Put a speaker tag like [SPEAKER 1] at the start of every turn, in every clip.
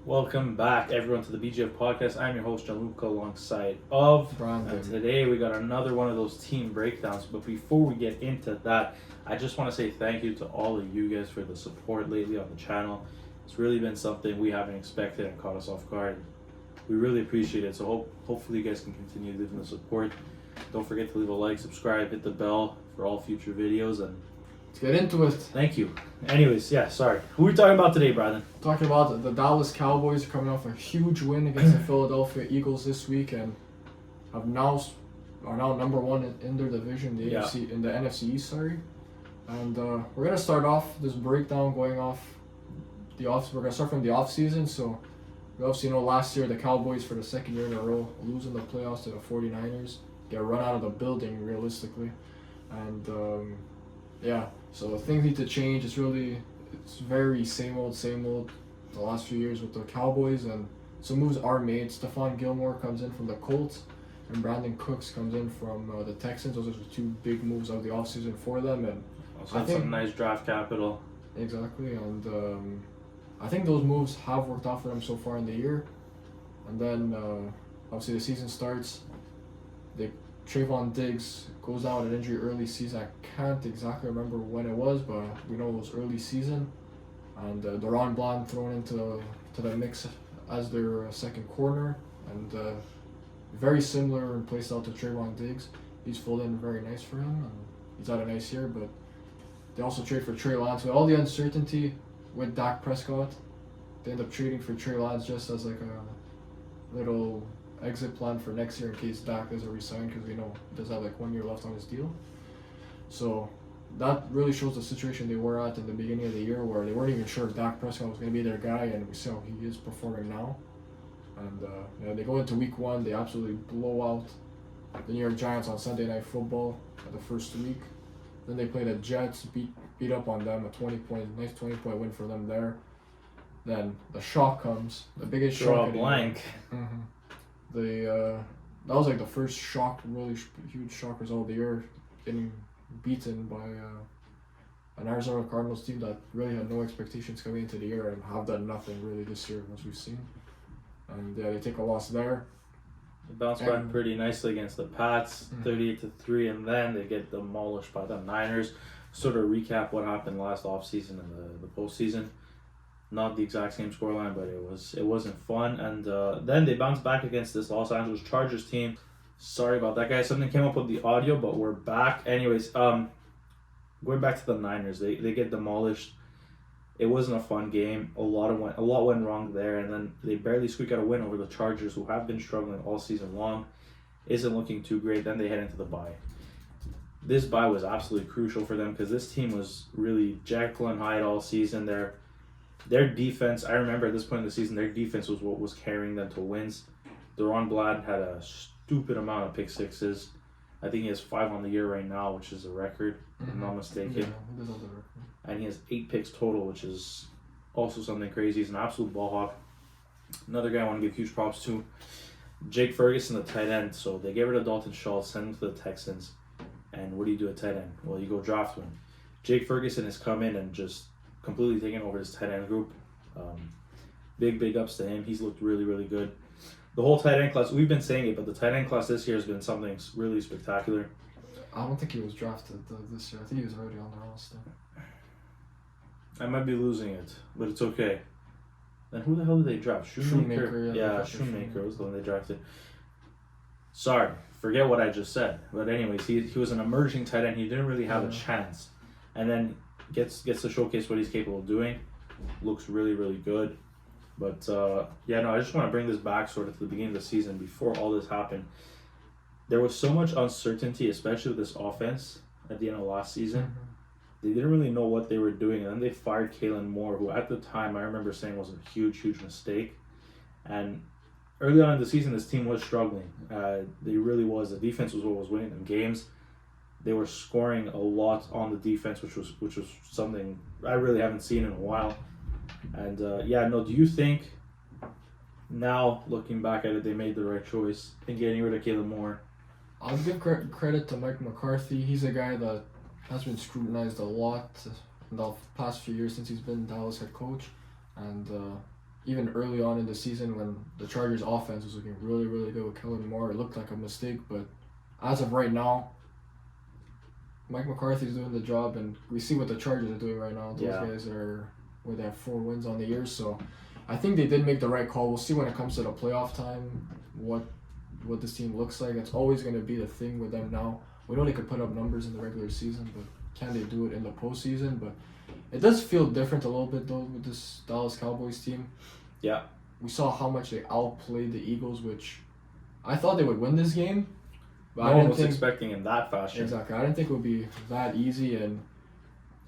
[SPEAKER 1] Welcome back, everyone, to the BGF podcast. I'm your host, Gianluca, alongside of
[SPEAKER 2] Brandon.
[SPEAKER 1] And today we got another one of those team breakdowns. But before we get into that, I just want to say thank you to all of you guys for the support lately on the channel. It's really been something we haven't expected and caught us off guard. We really appreciate it. So hopefully you guys can continue leaving the support. Don't forget to leave a like, subscribe, hit the bell for all future videos, and
[SPEAKER 2] Let's get into it.
[SPEAKER 1] thank you. Anyways, sorry. Who are we talking about today, Brandon?
[SPEAKER 2] Talking about the Dallas Cowboys coming off a huge win against the Philadelphia Eagles this week and are now number one in their division, the AFC in the NFC East. And we're gonna start off this breakdown going off We're gonna start from the off season. So we obviously know last year the Cowboys for the second year in a row losing the playoffs to the 49ers, get run out of the building realistically, and So things need to change. It's very same old the last few years with the Cowboys, and some moves are made. Stephon Gilmore comes in from the Colts, and Brandon Cooks comes in from the Texans. Those are the two big moves of the offseason for them, and
[SPEAKER 1] Also had some nice draft capital.
[SPEAKER 2] Exactly, and I think those moves have worked out for them so far in the year. And then obviously the season starts. Trayvon Diggs goes down with an injury early season. I can't exactly remember when it was, but we know it was early season. And Deron Bland thrown into the mix as their second corner, and very similar in play style to Trayvon Diggs. He's filled in very nice for him, and he's had a nice year. But they also trade for Trey Lance. With all the uncertainty with Dak Prescott, they end up trading for Trey Lance just as like a little exit plan for next year in case Dak doesn't resign, because we know he does have like 1 year left on his deal. So that really shows the situation they were at in the beginning of the year, where they weren't even sure if Dak Prescott was going to be their guy, and we see how he is performing now. And they go into week one, they absolutely blow out the New York Giants on Sunday Night Football at the first week. Then they play the Jets, beat up on them, nice 20-point win for them there. Then the shock comes, the biggest shock.
[SPEAKER 1] Blank.
[SPEAKER 2] That was like the first really huge shock result of the year, getting beaten by an Arizona Cardinals team that really had no expectations coming into the year and have done nothing really this year, as we've seen. And they take a loss there.
[SPEAKER 1] They bounced back pretty nicely against the Pats, 38-3, and then they get demolished by the Niners. Sort of recap what happened last offseason and the postseason. Not the exact same scoreline, but it wasn't fun. And then they bounced back against this Los Angeles Chargers team. Sorry about that, guys. Something came up with the audio, but we're back. Anyways, going back to the Niners, they get demolished. It wasn't a fun game. A lot went wrong there, and then they barely squeak out a win over the Chargers, who have been struggling all season long. Isn't looking too great. Then they head into the bye. This bye was absolutely crucial for them because this team was really Jekyll and Hyde all season. Their defense, I remember at this point in the season, their defense was what was carrying them to wins. Deron Bland had a stupid amount of pick sixes. I think he has 5 on the year right now, which is a record, if I'm not mistaken.
[SPEAKER 2] Yeah, he does have the record.
[SPEAKER 1] And he has 8 picks total, which is also something crazy. He's an absolute ball hawk. Another guy I want to give huge props to, Jake Ferguson, the tight end. So they get rid of Dalton Schultz, send him to the Texans. And what do you do at tight end? Well, you go draft one. Jake Ferguson has come in and just completely taken over his tight end group. Big ups to him. He's looked really, really good. The whole tight end class, we've been saying it, but the tight end class this year has been something really spectacular.
[SPEAKER 2] I don't think he was drafted this year. I think he was already on the roster.
[SPEAKER 1] I might be losing it, but it's okay. Then who the hell did they draft? Shoemaker. Yeah, Shoemaker was the one they drafted. Sorry, forget what I just said. But anyways, he was an emerging tight end. He didn't really have a chance. And then gets to showcase what he's capable of doing. Looks really, really good. But I just want to bring this back sort of to the beginning of the season before all this happened. There was so much uncertainty, especially with this offense at the end of last season. They didn't really know what they were doing, and then they fired Kalen Moore, who at the time I remember saying was a huge mistake. And early on in the season, this team was struggling. They really was. The defense was what was winning them games. They were scoring a lot on the defense, which was something I really haven't seen in a while. And do you think now, looking back at it, they made the right choice in getting rid of Kalen Moore?
[SPEAKER 2] I'll give credit to Mike McCarthy. He's a guy that has been scrutinized a lot in the past few years since he's been Dallas head coach. And even early on in the season when the Chargers offense was looking really, really good with Kellen Moore, it looked like a mistake. But as of right now, Mike McCarthy's doing the job, and we see what the Chargers are doing right now. Those guys are where they have 4 wins on the year, so I think they did make the right call. We'll see when it comes to the playoff time what this team looks like. It's always going to be the thing with them now. We know they could put up numbers in the regular season, but can they do it in the postseason? But it does feel different a little bit though with this Dallas Cowboys team.
[SPEAKER 1] Yeah.
[SPEAKER 2] We saw how much they outplayed the Eagles, which I thought they would win this game.
[SPEAKER 1] But no one was expecting in that fashion.
[SPEAKER 2] Exactly. I didn't think it would be that easy. And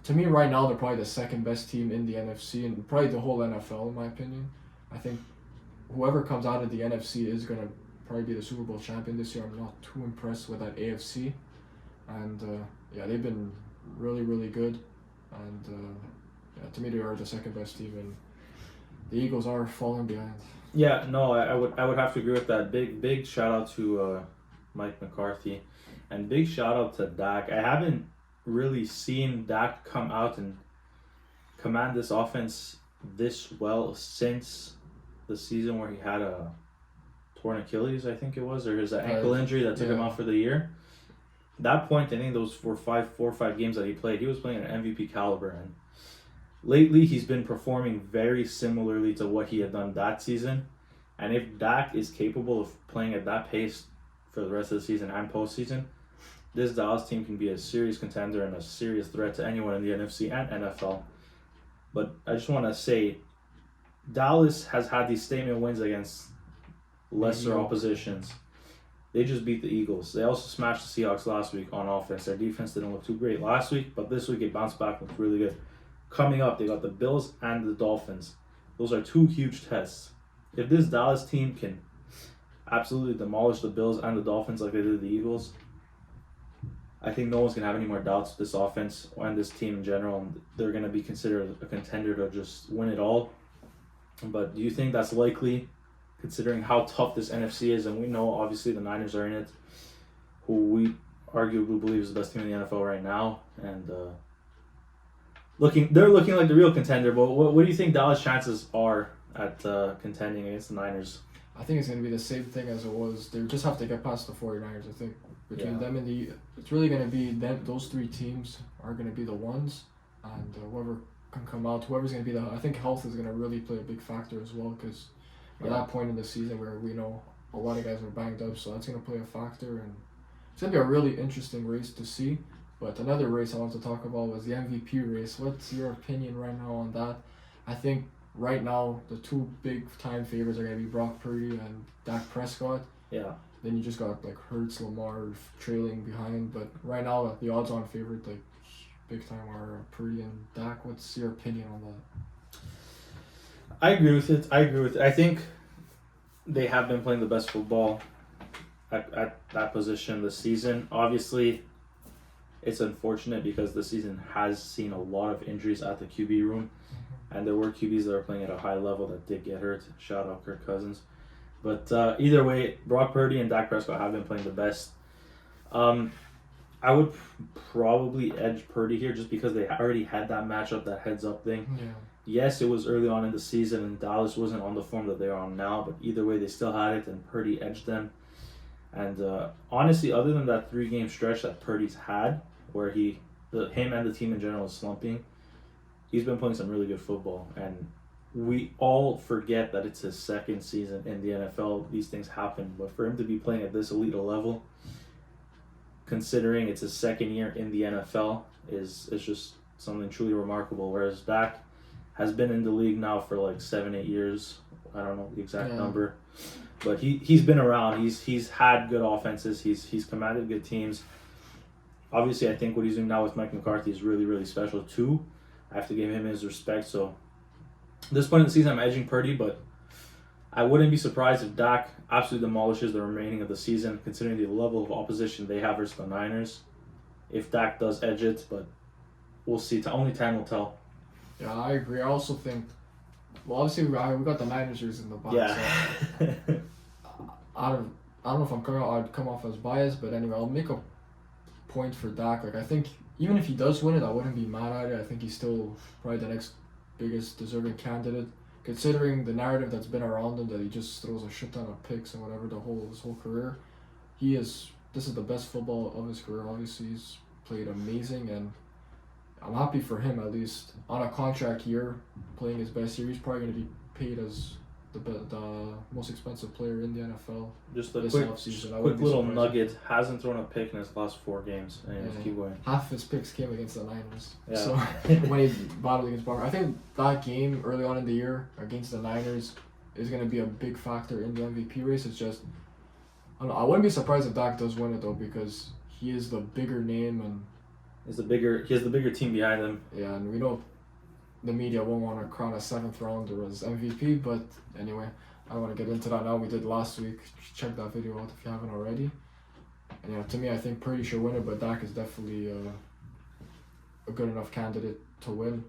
[SPEAKER 2] to me, right now, they're probably the second best team in the NFC and probably the whole NFL, in my opinion. I think whoever comes out of the NFC is going to probably be the Super Bowl champion this year. I'm not too impressed with that AFC. And, they've been really, really good. And, to me, they are the second best team. And the Eagles are falling behind.
[SPEAKER 1] Yeah, no, I would have to agree with that. Big shout out to Mike McCarthy, and big shout out to Dak. I haven't really seen Dak come out and command this offense this well since the season where he had a torn Achilles, I think it was, or his ankle injury that took him out for the year. At that point, I think those 4 or 5 games that he played, he was playing at MVP caliber, and lately he's been performing very similarly to what he had done that season. And if Dak is capable of playing at that pace for the rest of the season and postseason, this Dallas team can be a serious contender and a serious threat to anyone in the NFC and NFL. But I just want to say, Dallas has had these statement wins against lesser oppositions. They just beat the Eagles. They also smashed the Seahawks last week on offense. Their defense didn't look too great last week, but this week it bounced back and looked really good. Coming up, they got the Bills and the Dolphins. Those are 2 huge tests. If this Dallas team can absolutely demolish the Bills and the Dolphins like they did the Eagles, I think no one's going to have any more doubts with this offense and this team in general. And they're going to be considered a contender to just win it all. But do you think that's likely, considering how tough this NFC is? And we know, obviously, the Niners are in it, who we arguably believe is the best team in the NFL right now. And they're looking like the real contender. But what do you think Dallas' chances are at contending against the Niners?
[SPEAKER 2] I think it's going to be the same thing as it was. They just have to get past the 49ers, I think. Between them and it's really going to be them. Those 3 teams are going to be the ones. And whoever can come out, whoever's going to be I think health is going to really play a big factor as well, because at that point in the season where we know a lot of guys are banged up, so that's going to play a factor. And it's going to be a really interesting race to see. But another race I want to talk about was the MVP race. What's your opinion right now on that? I think right now the 2 big time favorites are going to be Brock Purdy and Dak Prescott.
[SPEAKER 1] Yeah.
[SPEAKER 2] Then you just got like Hurts, Lamar trailing behind. But right now the odds-on favorite, like big time, are Purdy and Dak. What's your opinion on that?
[SPEAKER 1] I agree with it. I think they have been playing the best football at that position this season. Obviously, it's unfortunate because the season has seen a lot of injuries at the QB room. And there were QBs that were playing at a high level that did get hurt. Shout out Kirk Cousins. But either way, Brock Purdy and Dak Prescott have been playing the best. I would probably edge Purdy here just because they already had that matchup, that heads-up thing.
[SPEAKER 2] Yeah.
[SPEAKER 1] Yes, it was early on in the season and Dallas wasn't on the form that they're on now, but either way, they still had it and Purdy edged them. And honestly, other than that 3-game stretch that Purdy's had, where him and the team in general is slumping, he's been playing some really good football, and we all forget that it's his 2nd season in the NFL. These things happen, but for him to be playing at this elite level, considering it's his 2nd year in the NFL, is just something truly remarkable. Whereas Dak has been in the league now for like 7-8 years. I don't know the exact number, but he's been around. He's had good offenses. He's commanded good teams. Obviously, I think what he's doing now with Mike McCarthy is really, really special too. I have to give him his respect. So at this point in the season, I'm edging Purdy, but I wouldn't be surprised if Dak absolutely demolishes the remaining of the season, considering the level of opposition they have versus the Niners. If Dak does edge it, but we'll see. Only time will tell.
[SPEAKER 2] Yeah, I agree. I also think, well, obviously we got the Niners in the box.
[SPEAKER 1] Yeah.
[SPEAKER 2] So I don't know if I'd come off as biased, but anyway, I'll make a point for Dak. Like, I think even if he does win it, I wouldn't be mad at it. I think he's still probably the next biggest deserving candidate. considering the narrative that's been around him that he just throws a shit ton of picks and whatever his whole career, this is the best football of his career. Obviously, he's played amazing, and I'm happy for him at least. On a contract year, playing his best year, he's probably going to be paid as the most expensive player in the NFL.
[SPEAKER 1] Just a quick little nugget: hasn't thrown a pick in his last 4 games, and just keep going.
[SPEAKER 2] Half his picks came against the Niners.
[SPEAKER 1] Yeah.
[SPEAKER 2] So when he battled against Baltimore, I think that game early on in the year against the Niners is going to be a big factor in the MVP race. It's just, I don't know, I wouldn't be surprised if Dak does win it though, because he is the bigger name and
[SPEAKER 1] he has the bigger team behind him.
[SPEAKER 2] Yeah, and we know the media won't want to crown a 7th rounder as MVP, but anyway, I don't want to get into that now. We did last week. Check that video out if you haven't already. And yeah, to me, I think Purdy should win it, but Dak is definitely a good enough candidate to win.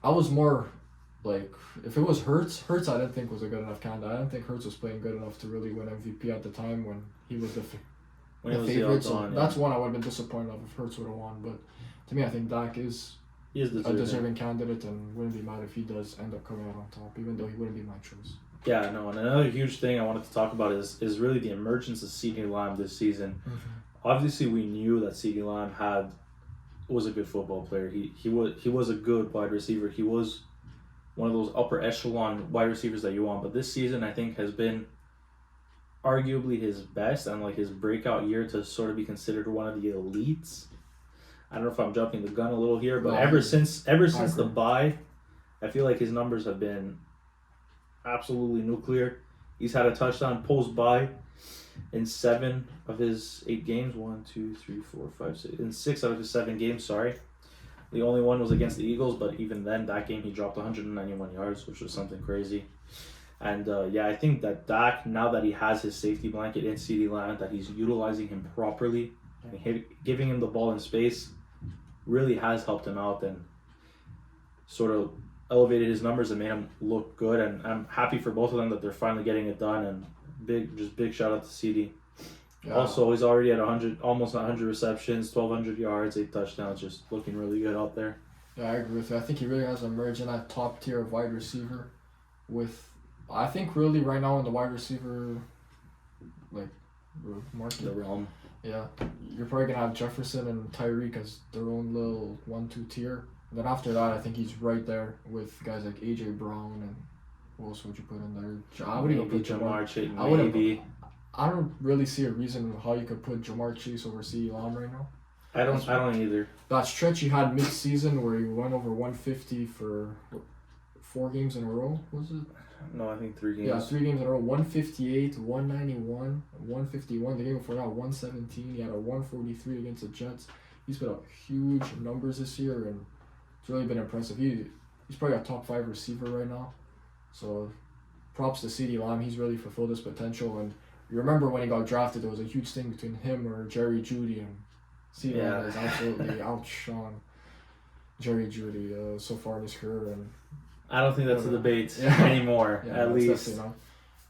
[SPEAKER 2] I was more like, if it was Hurts I didn't think was a good enough candidate. I didn't think Hurts was playing good enough to really win MVP at the time when he was the favorite. So that's one I would have been disappointed of if Hurts would have won. But to me, I think Dak is a deserving candidate, and wouldn't be mad if he does end up coming out on top, even though he wouldn't be my choice.
[SPEAKER 1] Yeah, no, and another huge thing I wanted to talk about is really the emergence of CeeDee Lamb this season.
[SPEAKER 2] Mm-hmm.
[SPEAKER 1] Obviously, we knew that CeeDee Lamb was a good football player. He was a good wide receiver. He was one of those upper echelon wide receivers that you want. But this season, I think, has been arguably his best and like his breakout year to sort of be considered one of the elites. I don't know if I'm jumping the gun a little here, but ever since the bye, I feel like his numbers have been absolutely nuclear. He's had a touchdown post bye in 7 of his 8 games. 1, 2, 3, 4, 5, 6. In 6 out of his 7 games, sorry. The only one was against the Eagles, but even then, that game he dropped 191 yards, which was something crazy. And I think that Dak, now that he has his safety blanket in CeeDee Lamb, that he's utilizing him properly and giving him the ball in space, really has helped him out and sort of elevated his numbers and made him look good. And I'm happy for both of them that they're finally getting it done. And big shout out to CeeDee. Yeah. Also, he's already at almost 100 receptions, 1,200 yards, 8 touchdowns, just looking really good out there.
[SPEAKER 2] Yeah, I agree with you. I think he really has emerged in that top tier of wide receiver. I think really right now in the wide receiver market,
[SPEAKER 1] the realm.
[SPEAKER 2] Yeah, you're probably gonna have Jefferson and Tyreek as their own little 1-2 tier. And then after that, I think he's right there with guys like AJ Brown and who else would you put in there? I wouldn't even put
[SPEAKER 1] Jamar Chase.
[SPEAKER 2] I don't really see a reason how you could put Jamar Chase over CeeDee Lamb right now.
[SPEAKER 1] I don't either.
[SPEAKER 2] That stretch he had mid-season where he went over 150 for 4 games in a row, was it?
[SPEAKER 1] No, I think 3 games.
[SPEAKER 2] Yeah, 3 games in a row. 158, 191, 151. The game before that, 117. He had a 143 against the Jets. He's put up huge numbers this year, and it's really been impressive. He's probably a top 5 receiver right now. So props to CeeDee Lamb. He's really fulfilled his potential. And you remember when he got drafted, there was a huge thing between him or Jerry Jeudy, and CeeDee Lamb has absolutely outshone Jerry Jeudy so far in his career. And
[SPEAKER 1] I don't think that's a debate anymore, at least.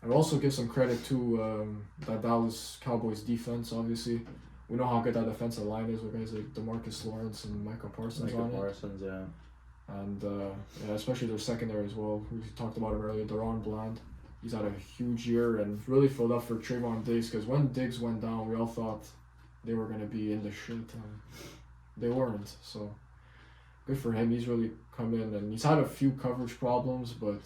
[SPEAKER 2] And also give some credit to that Dallas Cowboys defense, obviously. We know how good that defensive line is with guys like DeMarcus Lawrence and Micah Parsons on it.
[SPEAKER 1] Yeah.
[SPEAKER 2] And especially their secondary as well. We talked about him earlier, Deron Bland. He's had a huge year and really filled up for Trayvon Diggs, because when Diggs went down, we all thought they were going to be in the shit, and they weren't. So good for him. He's really come in, and he's had a few coverage problems, but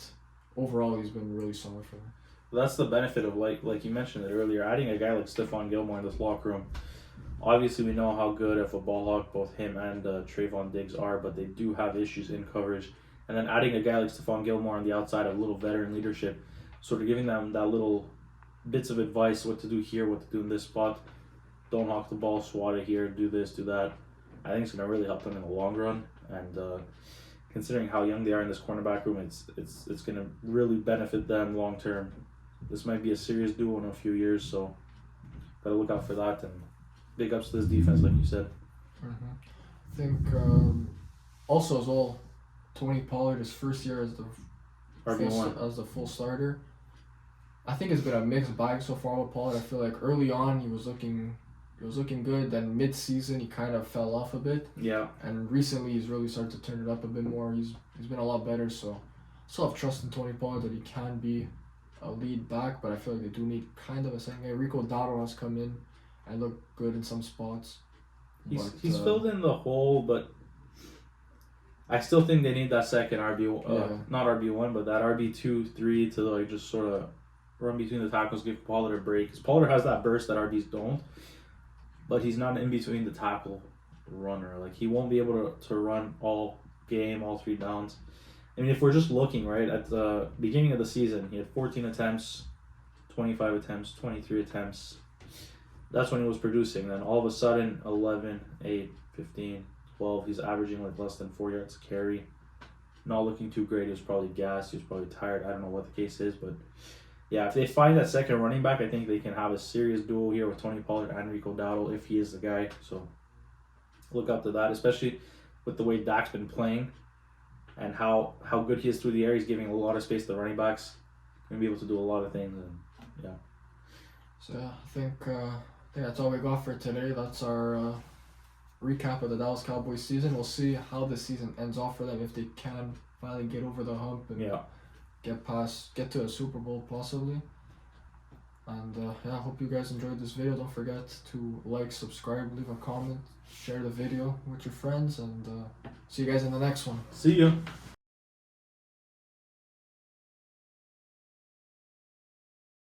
[SPEAKER 2] overall he's been really solid for them.
[SPEAKER 1] That's the benefit of, like you mentioned it earlier, adding a guy like Stephon Gilmore in this locker room. Obviously, we know how good of a ball hawk both him and Trayvon Diggs are, but they do have issues in coverage. And then adding a guy like Stephon Gilmore on the outside of a little veteran leadership, sort of giving them that little bits of advice, what to do here, what to do in this spot. Don't hawk the ball, swat it here, do this, do that. I think it's going to really help them in the long run. And considering how young they are in this cornerback room, it's going to really benefit them long term. This might be a serious duo in a few years, so got to look out for that. And big ups to this defense, like you said.
[SPEAKER 2] Mm-hmm. I think also as well, Tony Pollard, his first year as the full starter. I think it's been a mixed bag so far with Pollard. I feel like early on he was looking good. Then mid-season he kind of fell off a bit.
[SPEAKER 1] Yeah.
[SPEAKER 2] And recently he's really started to turn it up a bit more. He's been a lot better. So still have trust in Tony Pollard that he can be a lead back, but I feel like they do need kind of a second guy. Rico Dowdle has come in and looked good in some spots.
[SPEAKER 1] He's filled in the hole, but I still think they need that second not RB1, but that RB2, 3 to like just sort of run between the tackles, give Pollard a break. Because Pollard has that burst that RBs don't, but he's not an in between the tackle runner. Like he won't be able to run all game, all 3 downs. I mean, if we're just looking right at the beginning of the season, he had 14 attempts, 25 attempts, 23 attempts. That's when he was producing. Then all of a sudden, 11, 8, 15, 12. He's averaging like less than 4 yards a carry. Not looking too great. He was probably gassed. He was probably tired. I don't know what the case is, but yeah, if they find that second running back, I think they can have a serious duo here with Tony Pollard and Rico Dowdle if he is the guy. So look up to that, especially with the way Dak's been playing and how good he is through the air. He's giving a lot of space to the running backs. Going to be able to do a lot of things. And yeah.
[SPEAKER 2] So yeah, I think that's all we got for today. That's our recap of the Dallas Cowboys season. We'll see how the season ends off for them, if they can finally get over the hump and get to a Super Bowl possibly. And I hope you guys enjoyed this video. Don't forget to like, subscribe, leave a comment, share the video with your friends, and see you guys in the next one.
[SPEAKER 1] See ya.